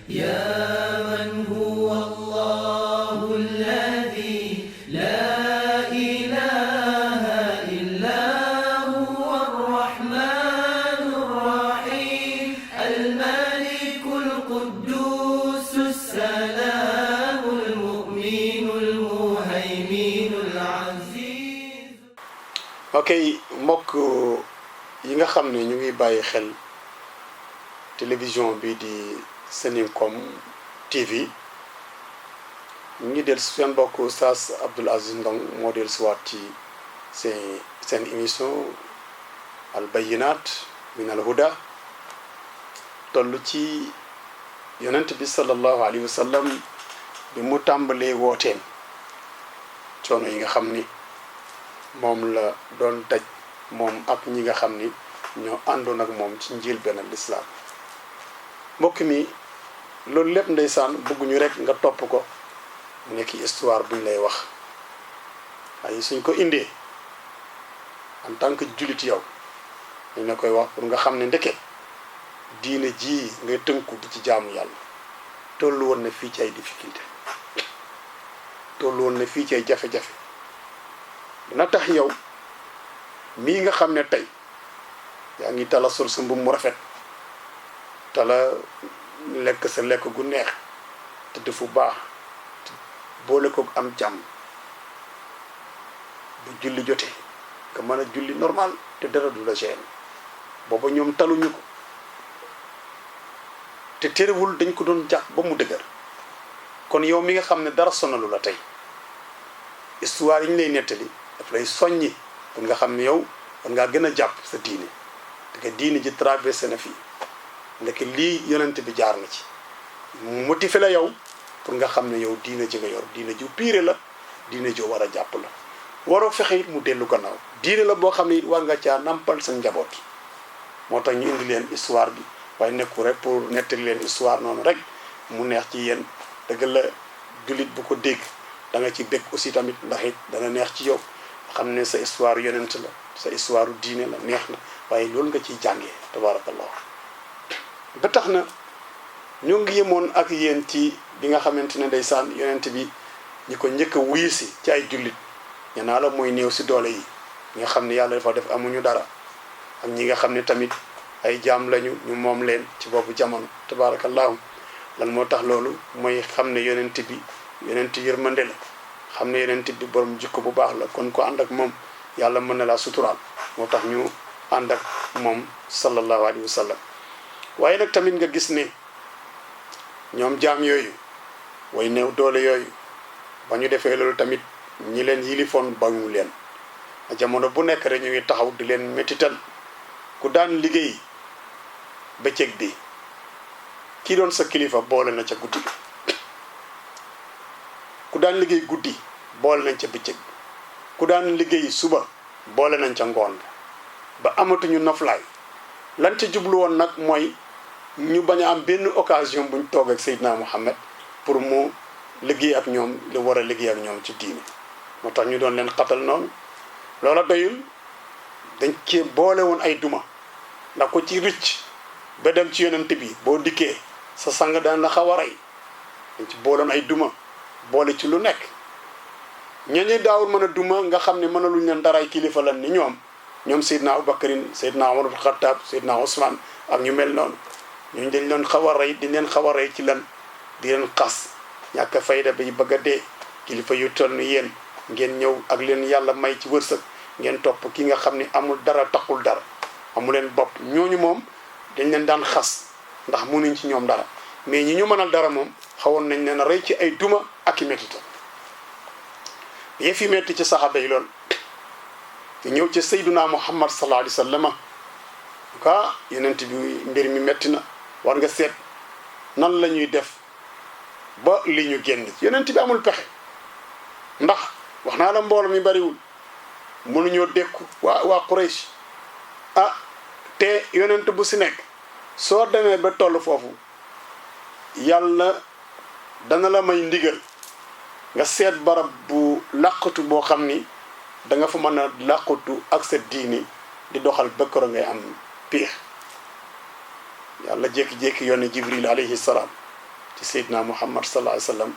يا من هو الله الذي لا إله إلا هو الرحمن الرحيم الملك القدوس السلام المؤمن المهيمن العزيز. ok mbokk yi nga xam ne ñu ngi bàyyi xel télévision bi di Seninkom TV ñu ngi del seen mbokk Oustaz Abdoul Aziz Ndong moo del siwaat ci seen émission al bayinat min al huda toll ci yonent bi sallallahu alayhi wa sallam bi mu tàmbalee wooteem coono yi nga xam ni moom la doon daj moom ak ñi nga xam ni ñoo àndoon ak moom ci njëlbéen al islam mbokk mi loolu lépp ndeysaan bëgguñu rek nga topp ko nekk histoire buñ lay wax waaye suñ ko indee en tant que jullit yow dañ la koy wax pour nga xam ne ndeke diine ji ngay tënku di ci jaamu yàlla tollu woon na fii ci ay difficulté tollu woon na fii ci ay jafe-jafe dina tax yow mii nga xam ne tey yaa ngi tala sol sa mbubb mu rafet tala lekk sa lekk gu neex te defu baax boole ko am jàmm bu julli jotee nga mën a julli normal te dara du la gêne booba ñoom taluñu ko te terewul dañ ko doon jàpp ba mu dëgër kon yow mi nga xam ne dara sonalu la tey histoire yi ñu lay nettali daf lay soññi pour nga xam ne yow war ngaa gën a jàpp sa diine te que diine ji traversé na fii ndeke lii yonent bi jaar na ci mu motivé la yow pour nga xam ne yow diine ji nga yor diine ju piire la diine ju war a jàpp la waroo fexe it mu dellu gannaaw diine la boo xam ne it war nga caa nampal sa njaboot moo tax ñu indi leen histoire bi waaye nekku rek pour nettali leen histoire noonu rek mu neex ci yéen dëgg la jullit bu ko dégg da nga ci bég aussi tamit ndax it dana neex ci yow xam ne sa histoire yonent la sa histoire diine la neex na waaye loolu nga ciy jàngee tabarakallah ba tax na ñoo ngi yemoon ak yéen ci bi nga xamante ne ndeysaan yonent bi ñi ko njëkk a wuyu si ci ay jullit ñu naa la mooy néew si doole yi ñi nga xam ne yàlla dafa def amuñu dara ak ñi nga xam ne tamit ay jaam lañu ñu moom leen ci boobu jamono tabarakallahu lan moo tax loolu mooy xam ne yonent bi yonent yërmande la xam ne yonent bi borom jikko bu baax la kon ko ànd ak moom yàlla mën na laa suturaal moo tax ñu ànd ak moom sallallahu alayhi wa sallam waaye nag tamit nga gis ne ñoom jaam yooyu way néew doole yooyu ba ñu defee loolu tamit ñi leen yilifoon bañu leen jamono bu nekk rek ñu ngi taxaw di leen métital ku daan liggéey bëccëg bi kii doon sa kilifa boole na ca guddi ku daan liggéey guddi boole nañ ca bëccëg ku daan liggéey suba boole nañ ca ngoon ba amatuñu noflaay lan ca jublu woon nag mooy ñu bañ a am benn occasion buñ toog ak Seydina Muhammad pour mu liggéey ak ñoom li war a liggéey ak ñoom ci diine moo tax ñu doon leen xatal noonu loola doyul dañ cee boole woon ay duma ndax ko ci rëcc ba dem ci yonent bi boo dikkee sa sang daan la xaw a rey dañ ci booloon ay duma boole ci lu nekk ñooñu daawul mën a duma nga xam ne mënaluñ leen daraay kilifa lan ni ñoom Seydina Aboubacarin Seydina Omar Khattab Seydina Ousmane ak ñu mel noonu ñooñu dañ leen xaw a rey di leen xaw a rey ci lan di leen xas ñàkk fayda bi bëgg a dee kilifa yu toll ni yéen ngeen ñëw ak leen yàlla may ci wërsëg ngeen topp ki nga xam ne amul dara taxul dara amu leen bopp ñooñu moom dañ leen daan xas ndax mënuñ ci ñoom dara mais ñi ñu mënal dara moom xawoon nañ leen a rey ci ay duma ak i méttita yëf yi metti ci saxaaba yi lool te ñëw ci sayduna muhammad sallallahu alayhi wa sallam ka yonent bi mbir mi metti na war nga seet nan la ñuy def ba li ñu génn yonent bi amul pexe ndax wax naa la mbooloo mi bariwul mënuñoo dékku waa Quraysh te yonent bu si nekk soo demee ba toll foofu yàlla dana la may ndigal nga seet barab bu làqatu boo xam ni da nga fa mën a làqatu ak sa diini di doxal bëkkoro ngay am piix yàlla jékki-jékki yónni Jibril alayhi salaam ci Seydina Muhammad sallallahu alayhi wasallam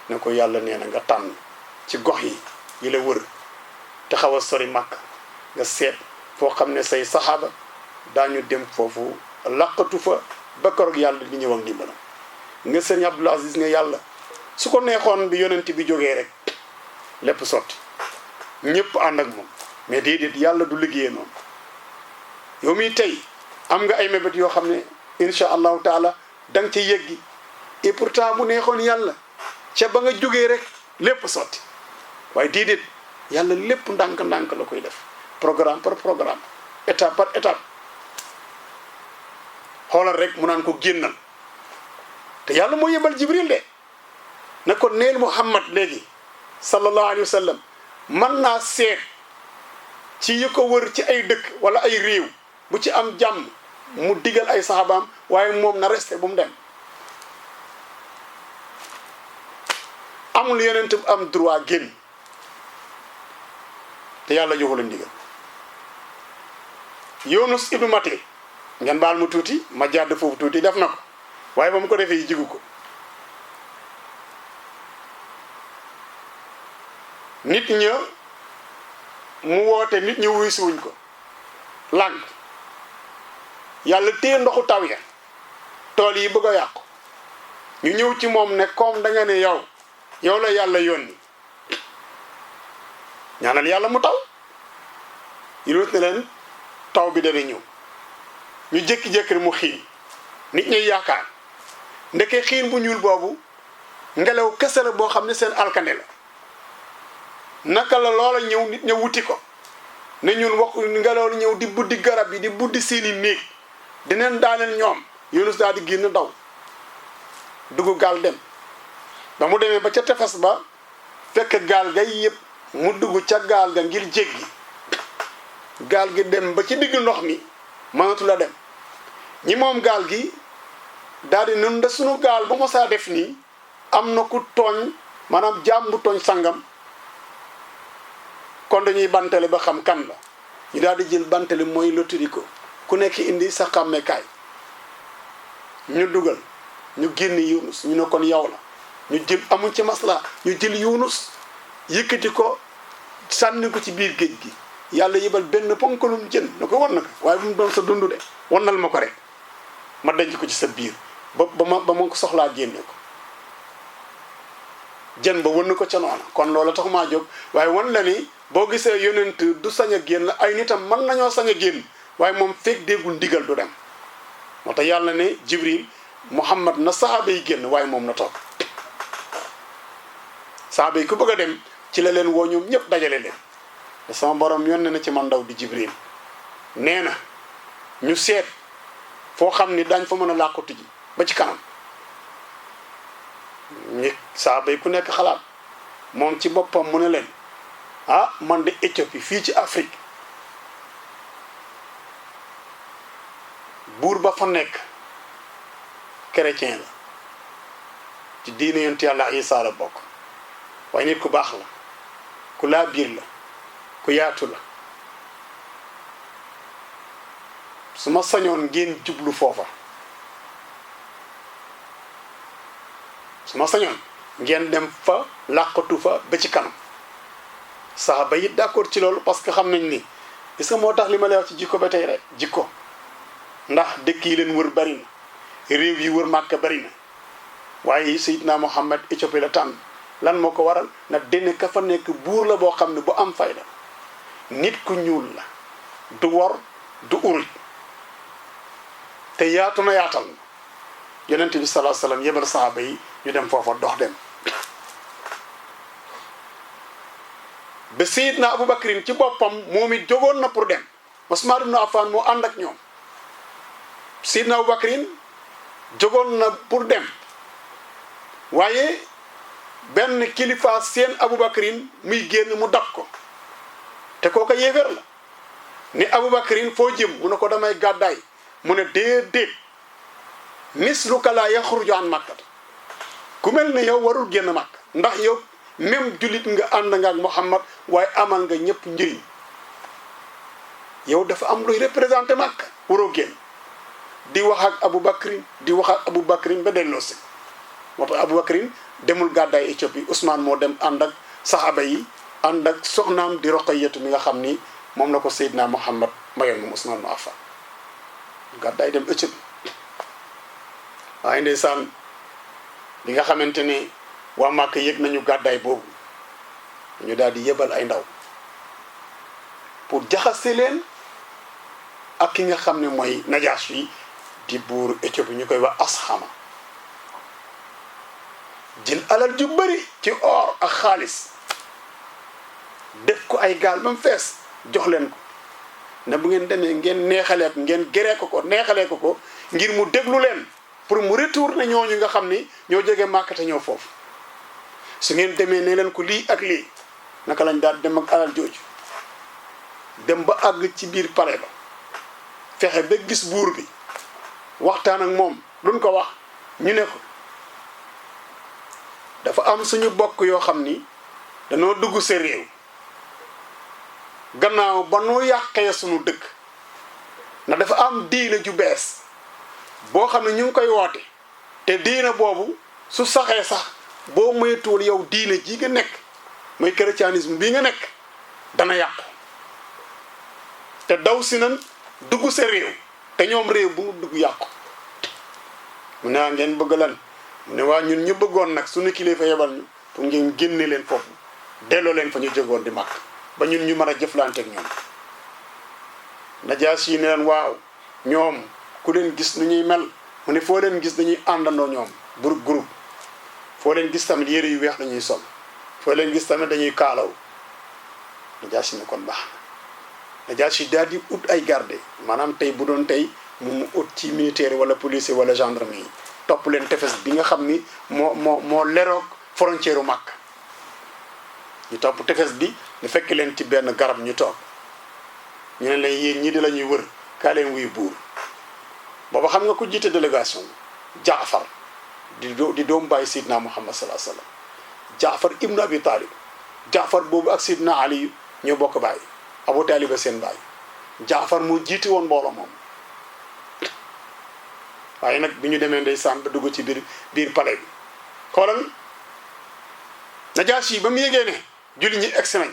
ne ko yàlla nee na nga tànn ci gox yi la wër te xaw a sori Makka nga seet foo xam ne say saxaaba daañu dem foofu laqatu fa ba keroog yàlla di ñëw ak ndimbalam nga sëriñ Abdul Aziz nga yàlla su ko neexoon bi yonent bi jógee rek lépp sotti ñëpp ànd ak moom mais déedéet yàlla du liggéeyee noonu yow mii tey am nga ay mébét yoo xam ne incha allahu taala da nga ca yeggi et pourtant bu neexoon yàlla ca ba nga jógee rek lépp sotti waaye déedéet yàlla lépp ndànk-ndànk la koy def programme par programme étape par étape xoolal rek mu naan ko génnal te yàlla moo yebal Jibril de ne ko neel Muhammad léegi sallallahu alayhi wa sallam mën naa seet ci yi ko wër ci ay dëkk wala ay réew bu ci am jàmm mu digal ay saxaabaam waaye moom na resté bu mu dem amul yonent bu am droit génn te yàlla joxu la ndigal Yunus ibnu Matta ngeen baal mu tuuti ma jàdd foofu tuuti def na ko waaye ba mu ko defee jigu ko nit ña mu woote nit ñi wuy si wuñ ko lànk yàlla téye ndoxu taw ya tool yi bëgg a yàqu ñu ñëw ci moom ne comme da nga ne yow la yàlla yónni ñaanal yàlla mu taw Yunus ne leen taw bi dana ñëw ñu jékki-jékki mu xiin nit ñuy yaakaar ndeke xiin bu ñuul boobu ngelaw kese la boo xam ne seen alkande la naka la loola ñëw nit ña wuti ko ne ñun wax ngelaw la ñëw di buddi garab yi di buddi seeni néeg dineen daaneel ñoom Yunus daal di génn daw dugg gaal dem ba mu demee ba ca tefes ba fekk gaal ga yëpp mu dugg ca gaal ga ngir jéggi gaal gi dem ba ci digg ndox mi mënatu la dem ñi moom gaal gi daal di nun de sunu gaal ba mosaa def nii am na ku tooñ maanaam jaam bu tooñ sangam kon dañuy bantale ba xam kan la ñu daal di jël bantale mooy lottari ko ku nekk indi sa xàmmekaay ñu dugal ñu génn Yunus ñu ne kon yow la ñu jël amuñ ci masla ñu jël Yunus yëkkati ko sànni ko ci biir géej gi yàlla yebal benn ponkalum jën na ko wan na ko waaye bu mu doon sa dund de wannal ma ko rek ma denc ko ci sa biir ba ma ko soxlaa génne ko jën ba wan ko ca noona kon loola tax maa jóg waaye wan la ni boo gisee yonent du sañ a génn ay nitam mën nañoo sañ a génn waaye moom fekk déggul ndigal du dem moo tax yàlla ne Jibril Muhammad na sahaaba yi génn waaye moom na toog sahaaba yi ku bëgg a dem ci la leen woo ñoom ñëpp dajale leen te sama borom yónnee na ci man ndaw di Jibril nee na ñu seet foo xam ni dañ fa mën a làqutu ji ba ci kanam ñi sahaaba yi ku nekk xalaat moom ci boppam mu ne leen ah man de Éthiopie fii ci Afrique buur ba fa nekk chrétien la ci diine yonent yàlla Isaa la bokk waaye nit ku baax la ku laa biir la ku yaatu la su ma sañoon ngeen jublu foofa su ma sañoon ngeen dem fa làqatu fa ba ci kanam saxaaba yi d'accord ci loolu parce que xam nañ ni gis nga moo tax li ma lay wax ci jikko ba tey rek jikko ndax dëkk yi leen wër bari na réew yi wër Màkka bari na waaye Seydina Muhammad Éthiopie la tànn lan moo ko waral na dene ka fa nekk buur la boo xam ne bu am fayda nit ku ñuul la du wor du uruj te yaatu na yaatal na yonent bi sallallahu alayhi wasallam yebal saxaaba yi ñu dem foofa dox dem ba Seydina Aboubacrin ci boppam moom it jógoon na pour dem Usmaan ibn Affan moo ànd ak ñoom Seydina Aboubacrin jógoon na pour dem waaye benn kilifa seen Aboubacrin muy génn mu dab ko te kooka yéeféer la ni Aboubacrin foo jëm mu ne ko damay gàddaay mu ne déedéet misluka laa yaxruju an Makka ku mel ne yow warul génn Makka ndax yow même jullit nga ànd nga ak Muhammad waaye amal nga ñëpp njëriñ yow dafa am luy représenté Makka waroo génn di wax ak Aboubacrin di wax ak Aboubacrin ba delloo si moo tax Abubakrin demul gàddaay Éthiopie Ousmane moo dem ànd ak saxaaba yi ànd ak soxnaam di Roqayatu mi nga xam ni moom la ko Seydina Muhammad mayoon moom Ousmane mu Affan gàddaay dem Éthiopie. waaye ndeysaan bi nga xamante ne waa Màkka yëg nañu gàddaay boobu ñu daal di yebal ay ndaw pour jaxase leen ak ki nga xam ne mooy Najaasi yi di buur Éthiopie ñu koy wax Asxama jël alal ju bëri ci or ak xaalis def ko ay gaal ba mu fees jox leen ko ne bu ngeen demee ngeen neexalee ko ngeen geree ko neexalee ko ngir mu déglu leen pour mu retourner ñooñu nga xam ni ñoo jógee Màkka te ñëw foofu su ngeen demee ne leen ko lii ak lii naka lañ daal dem ak alal jooju dem ba àgg ci biir palais ba fexe ba gis buur bi waxtaan ak moom luñ ko wax ñu ne ko dafa am suñu bokk yoo xam ni dañoo dugg sa réew gannaaw ba noo yàqee suñu dëkk na dafa am diine ju bees boo xam ne ñu ngi koy woote te diine boobu su saxee sax boo moytuwul yow diine ji nga nekk mooy chrétianisme bii nga nekk dana yàqu te daw si nan dugg sa réew te ñoom réew bu mu dugg yàqu mu ne ngeen bëgg lan mu ne waa ñun ñu bëggoon nag suñu kilifa yebal ñu pour ngeen génne leen foofu delloo leen fa ñu jógoon di màkk ba ñun ñu mën a jëflanteeg ñoom Najaasi yi ne leen waaw ñoom ku leen gis nu ñuy mel mu ne foo leen gis dañuy àndandoo ñoom groupe foo leen gis tamit yére yu weex dañuy sol foo leen gis tamit dañuy kaalaw Najaasi ne kon baax na Najaasi daal di ut ay garde maanaam tey bu doon tey mu ut ci militaire wala policier wala gendarme yi topp leen tefes bi nga xam ni moo leroog frontière u Màkka ñu topp tefes bi ñu fekk leen ci benn garab ñu toog ñu ne leen yéen ñii di la ñuy wër kaa leen wuy buur booba xam nga ko jiite délégation Jaafar di doomu bàyyi Sidna Muhammad sallallahu alayhi wa sallam Jaafar ibnu Abi Talib Jaafar boobu ak Sidna Ali ñoo bokk bàyyi Abu Talib seen bàyyi Jaafar moo jiite woon mbooloo moom waaye nag bi ñu demee ndeysaan ba dugg ci biir palais bi xoolal Najaasi ba mu yégee ne julli ñi egsi nañ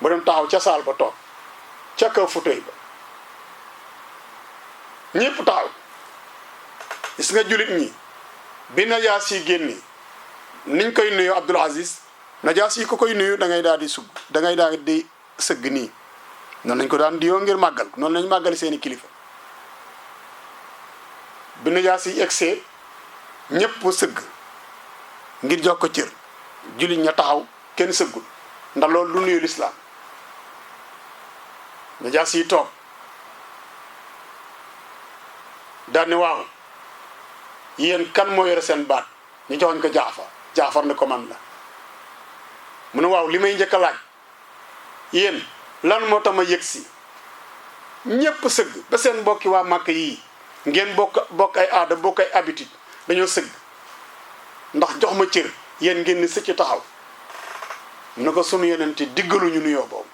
ba dem taxaw ca saal ba toog ca kaw fauteuil ba ñëpp taxaw gis nga jullit ñi bi Najaasi génni niñ koy nuyu Abdul Aziz Najaasi ko koy nuyu da ngay daal di sugg da ngay daal di sëgg nii noonu lañ ko daan diyoo ngir màggal noonu lañ màggal seeni kilifa bi Najaasi egsee ñëpp sëgg ngir jox ko cër jullit ña taxaw kenn sëggul ndax loolu lu nuyu lislaam Najaasi toog daal ne waaw yéen kan moo yore seen baat ñu joxoñ ko Jaafar ne ko man la mu ne waaw li may njëkk a laaj yéen lan moo tax ma yëg si ñépp sëgg ba seen mbokki waa Màkka yii ngeen bokk ay aada bokk ay habitude dañoo sëgg ndax jox ma cër yéen ngeen ni sëcc taxaw mu ne ko sunu yonente diggaluñu nuyoo boobu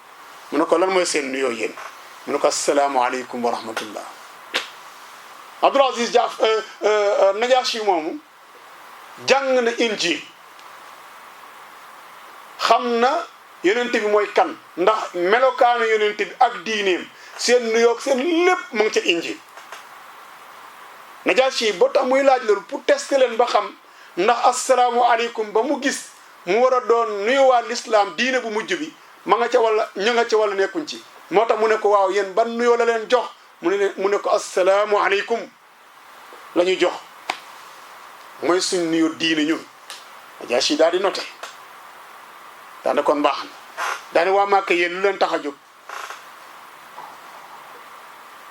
mu ne ko lan mooy seen nuyoo yéen mu ne ko asalaamaaleykum wa rahmatullah Abdul Aziz Najaasi moomu jàng na injil xam na yonente bi mooy kan ndax melokaanu yonente bi ak diineem seen nuyoo seen lépp mu ngi ca injil Najaasi ba tax muy laaj loolu pour tester leen ba xam ndax asalaamualeykum ba mu gis mu war a doon nuyuwaat lislaam diine bu mujj bi ma nga ca wala ñu nga ca wala nekkuñ ci moo tax mu ne ko waaw yéen ban nuyoo la leen jox mu ne ko asalaamualeykum la ñu jox mooy suñ nuyoo diine ñun Najaasi daal di noté daane kon baax na daane waa Màkka yéen lu leen tax a jóg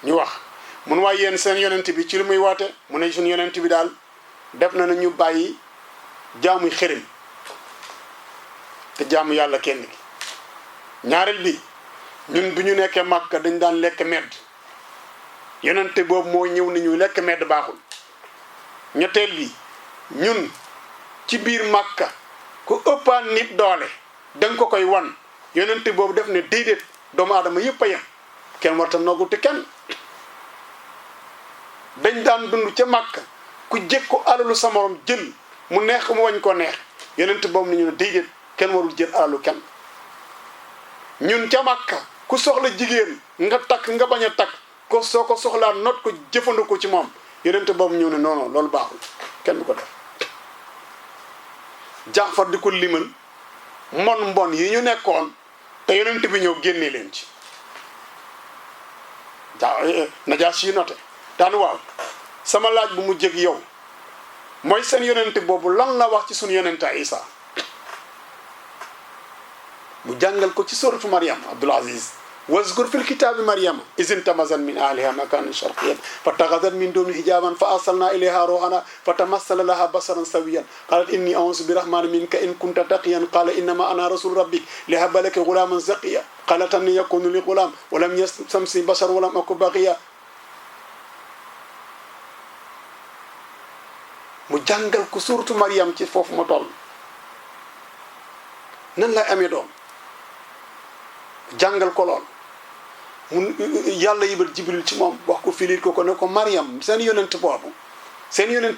ñu wax mun waaye yéen seen yonent bi ci lu muy woote mu ne suñu yonent bi daal def na ñu bàyyi jaamu xërëm te jaamu yàlla kenn gi ñaareel bi ñun bu ñu nekkee Màkka dañ daan lekk medd yonente boobu moo ñëw ni ñu lekk medd baaxul ñetteel bi ñun ci biir Màkka ku ëppaan nit doole danga ko koy wan yonente boobu def ne déedéet doomu aadama yëpp a yem kenn warta noogu te kenn dañ daan dund ca Màkka ku jëkku alalu sa morom jël mu neex ko mu wañ koo neex yonent boobu ni ñu ne déedéet kenn warul jël alalu kenn ñun ca Makka ku soxla jigéen nga takk nga bañ a takk ko soo ko soxlaa not ko jëfandikoo ci moom yonent boobu ñëw ne non non loolu baaxul kenn du ko def Jaafar di ko limal mbon yi ñu nekkoon te yonent bi ñëw génnee leen ci Najaasi yi noté daan waaw sama laaj bu mu jég yow mooy seen yonent boobu lan la wax ci suñu yonent Isa mu jàngal ko ci suratu Maryam Abdul Aziz wazkur fil kitaabi Maryama izin tamazan min ahliha makanan sharqiyan fattaxadat min duni hijaban fa arsalna ilayha ruhana fatamassala laha basaran sawiyan qalat inni a'uuzu birahmani minka in kunta taqiyan qala innama ana rasul rabbik lihaba laki gulaman zaqiya qalat anna yakunu li gulam walam yamsasni bashar walam aku baqiya mu jàngal ko suratu Maryam ci foofu ma toll nan lay amee doom jàngal ko lool mu yàlla yibal Jibril ci moom wax ko filir ko ne ko Maryam seen yonent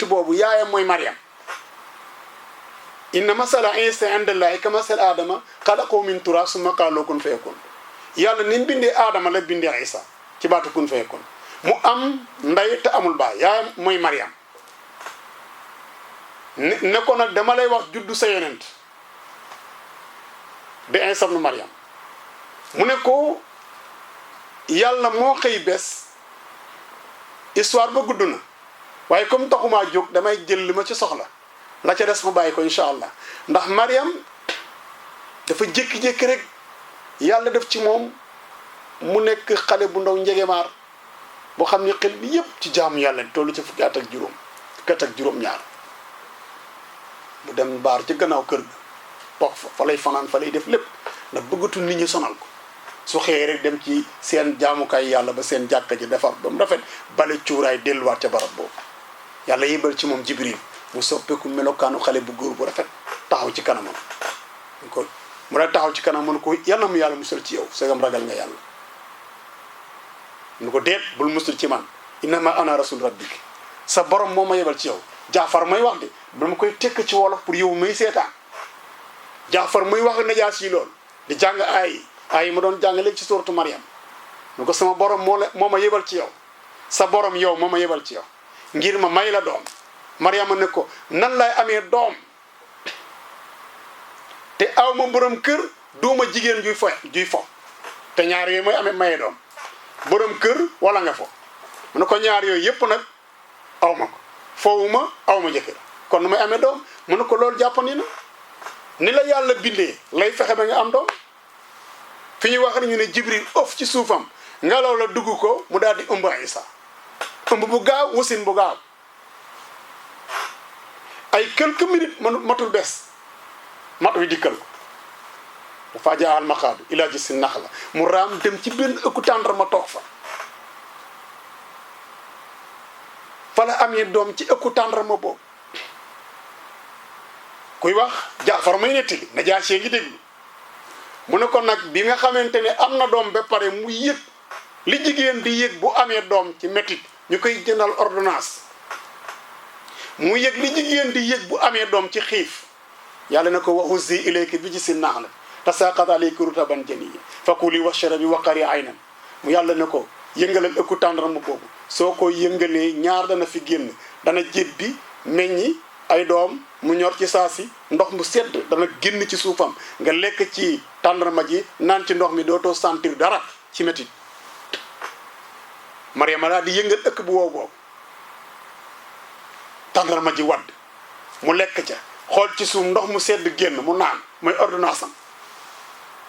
boobu yaayam mooy Maryam inna masala Isa indallahi ka masal Adama xalaqahu min turab summa qaala lahu kun fayakun yàlla ni mu bindee Adama la bindee Isa ci baatu kun fayakun mu am ndey te amul baay yaayam mooy Maryam ne ko nag dama lay wax juddu sa yonent di Isa ibnu Maryam mu ne ko yàlla moo xëy bés histoire ba gudd na waaye comme taxumaa jóg damay jël li ma ci soxla la ca des ma bàyyi ko incha allah ndax Maryam dafa jékki-jékki rek yàlla def ci moom mu nekk xale bu ndaw njegemaar boo xam ne xel bi yépp ci jaamu yàlla di tollu ci fukki at ak juróom-ñaar mu dem baar ci gannaaw kër ga toog fa lay fanaan fa lay def lépp ndax bëggatul nit ñi sonal ko su xëyee rek dem ci seen jaamukaay yàlla ba seen jàkka ji defar ba mu rafet bale cuuraay delluwaat ca barab boobu yàlla yibal ci moom Jibril mu soppeeku melokaanu xale bu góor bu rafet taxaw ci kanamam mu lay taxaw ci kanam mu ne ko yàlla mu yàlla musal ci yow segam ragal nga yàlla mu ko deet bul musul ci man innama ana rasul rabbik sa borom moo ma yebal ci yow Jaafar may wax de dama koy tekk ci wolof pour yow may seetaan Jaafar muy wax Najaasi yi lool di jàng ay ma doon jàng léegi ci suuratu Maryam mu ko sama borom moo ma yebal ci yow sa borom yow moo ma yebal ci yow ngir ma may la doom Maryama ne ko nan lay amee doom te aw ma borom kër duuma jigéen juy fo te ñaar yooyu mooy amee maye doom borom kër wala nga fo mu ne ko ñaar yooyu yépp nag aw ma ko foowuma aw ma jëkkër kon nu may amee doom mu ne ko loolu jàppandi na ni la yàlla bindee lay fexe ba nga am doom fi ñu wax ñu ne Jibril of ci suufam ngelaw la dugg ko mu daal di ëmb Isa ëmb bu gaaw wasin bu gaaw ay quelques minutes matul bés mat wi dikkal ko dafa jaaxal ma xaadu ilaa ji si nax la mu raam dem ci benn ëkku tàndar ma toog fa la amee doom ci ëkku tàndar ma boobu kuy wax Jaafar may nettali Najaasi ngi déglu mu ne ko nag bi nga xamante ne am na doom ba pare mu yëg li jigéen di yëg bu amee doom ci métit ñu koy jëndal ordonnance mu yëg li jigéen di yëg bu amee doom ci xiif yàlla ne ko wa huzzi ilayki bi jiz'in naxla tasaqat alayki rutaban janiyyan fakuli washrabi waqarri aynan mu yàlla ne ko yëngalal ëkku tàndarma boobu soo ko yëngalee ñaar dana fi génn dana jébbi meññi ay doom mu ñor ci saa si ndox mu sedd dana génn ci suufam nga lekk ci tàndarma ji naan ci ndox mi dootoo sentir dara ci métit Mariama daal di yëngal ëkk bu wow boobu tàndarma ji wadd mu lekk ca xool ci suuf ndox mu sedd génn mu naan mooy ordonnance am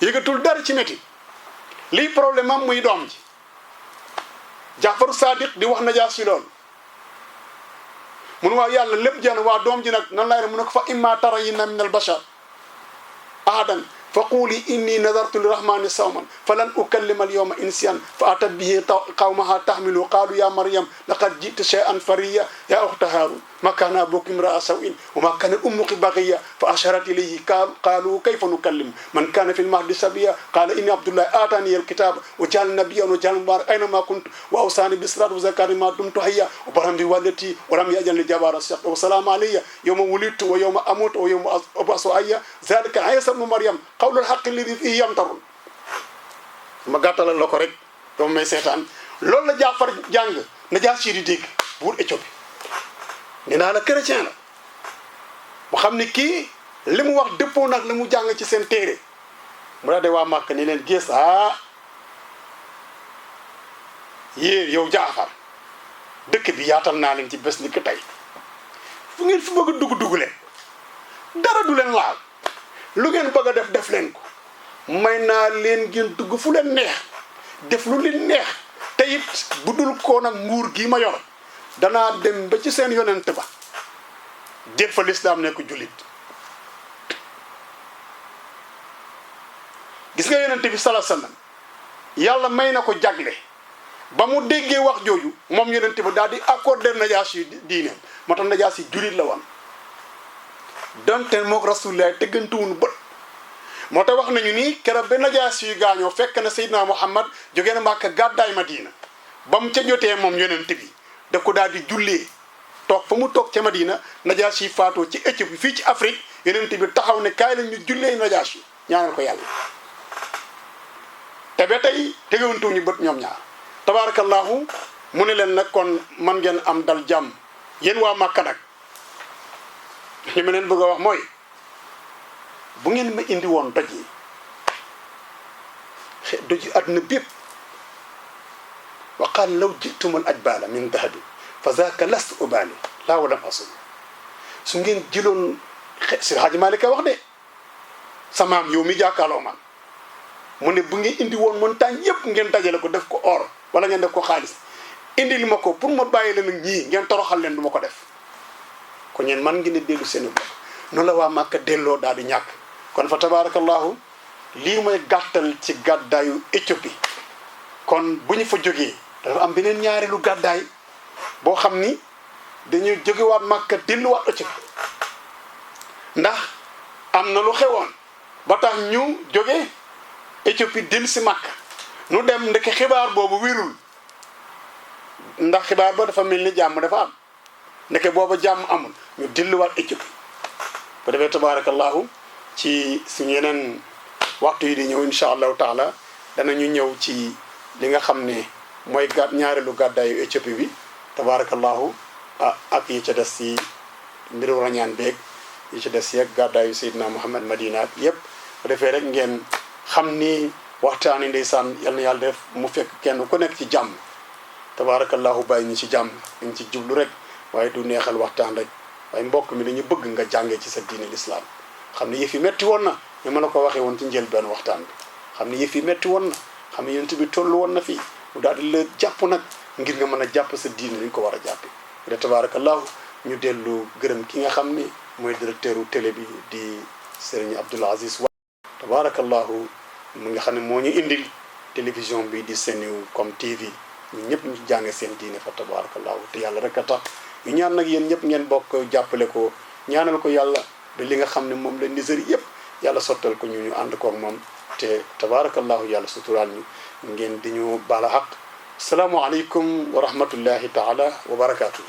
yëgatul dara ci métit lii problème am muy doom ji Jaafaru Sadiq di wax Najaasi loolu mun waa yàlla lépp jana waa doom ji nag nan lay mu ne ko fa imma tarayinna min al bashar ahadan fa quuli inni nadartu lirahmani sawman falan ukallima al yawma insiyan fa atat bihi qawmaha tahmilu qaalu ya maryam laqad jita shay'an fariya ya ukhta harun ما كان أبوك امرأ سوء وما كان أمك بغيا فأشارت إليه قالوا كيف نكلم من كان في المهد صبيا قال إني عبد الله آتاني الكتاب وجعل نبيا وجعل مبارك أينما كنت وأوصاني بالصلاة والزكاة ما دمت حيا وبرا بوالدتي ولم يجعلني جبارا شقيا وسلام علي يوم ولدت ويوم أموت ويوم أبعث حيا ذلك عيسى ابن مريم قول الحق الذي فيه يمترون ma gàttalal la ko rek doomu may seetaan loolu la Jaafar jàng Najaasi di dégg buur Éthiopie nee naa la chrétien la mu xam ne kii li mu wax dëppoo nag li mu jàng ci seen téere mu daal de waa Màkka ni leen gis yéen yow Jaafar dëkk bi yaatal naa leen ci bés ni ki tey fu ngeen fi bëgg a dugg leen dara du leen laal lu ngeen bëgg a def leen ko may naa leen ngeen dugg fu leen neex def lu leen neex te it bu dul koo nag nguur gi ma yor danaa dem ba ci seen yonent ba jël fa lislaam nekk jullit gis nga yonent bi sallallahu alayhi wasallam yàlla may na ko jagle ba mu déggee wax jooju moom yonent bi daal di accordé Najaasi diineem moo tax Najaasi jullit la woon donte mook Rasulullah teggantuwunu bët moo tax wax nañu ni keroog ba Najaasi yu gaañoo fekk na Seydina Muhammad jógee na Màkka gàddaay Madina ba mu ca jotee moom yonent bi daf ko daal di jullee toog fa mu toog ca Madina Najaasi yi faatoo ci Éthiopie fii ci Afrique yonent bi taxaw ne kaay lañ ñu jullee Najaasi ñaanal ko yàlla te ba tey tegewantuñu bët ñoom ñaar tabarakallahu mu ne leen nag kon man ngeen am dal jàmm yéen waa Màkka nag li ma leen bëgg a wax mooy bu ngeen ma indi woon doj yi doj yi àdduna bépp wa qaal law jitumul ajbala min dahabi fa zaaka lastu ubali laa walam asul su ngeen jëloon si Haaji Malick wax de samaam yow mi jàkkaarloo man mu ne bu ngeen indi woon montagne yëpp ngeen dajale ko def ko or wala ngeen def ko xaalis indi li ma ko pour ma bàyyi leen ak ñii ngeen toroxal leen du ma ko def kon ñeen man ngeen dellu seen bopp noonu la waa Màkka delloo daal di ñàkk kon fa tabarakallahu lii mooy gàttal ci gàddaayu Éthiopie kon bu ñu fa jógee dafa am beneen ñaareelu gàddaay boo xam ni dañuy jógewaat Màkka delluwaat Éthiopie ndax am na lu xewoon ba tax ñu jóge Éthiopie dellu si Màkka nu dem ndeke xibaar boobu wérul ndax xibaar ba dafa mel ni jàmm dafa am ndeke booba jàmm amul ñu delluwaat Éthiopie ba defee tabarakallahu ci suñu yeneen waxtu yi di ñëw incha allahu taala danañu ñëw ci li nga xam ne mooy ñaareelu gàddaayu Éthiopie bi tabarakallahu ak yi ca des ci mbiru rañaan beeg yi ca des yeeg gàddaayu Seydina Muhammad Madina ak yëpp bu defee rek ngeen xam ni waxtaani ndeysaan yal na yàlla def mu fekk kenn ku nekk ci jàmm tabarakallahu bàyyi ñu ci jàmm ñu ci jublu rek waaye du neexal waxtaan rek waaye mbokk mi dañu bëgg nga jàngee ci sa diine l'islam xam ne yëf yi metti woon na ñu mën a ko waxee woon ci njëlbeen waxtaan bi xam ne yëf yi metti woon na xam ne yonent bi toll woon na fii mu daal di la jàpp nag ngir nga mën a jàpp sa diine li ñu ko war a jàppe de tabarakallahu ñu dellu gërëm ki nga xam ni mooy directeur u télé bi di Serigne Abdoul Aziz Wa tabarakallahu mu nga xam ne moo ñu indil télévision bi di Senew comme TV ñu ñëpp ñu jànge seen diine fa tabarakallahu te yàlla rek a tax ñu ñaan nag yéen ñëpp ngeen bokk jàppale ko ñaanal ko yàlla ba li nga xam ne moom la nisari yëpp yàlla sottal ko ñu ànd koog moom te tabarakallahu yàlla suturaal ñu ngeen di ñu bala xaq asalaamu aleykum wa rahmatullahi taala wa barakatuh.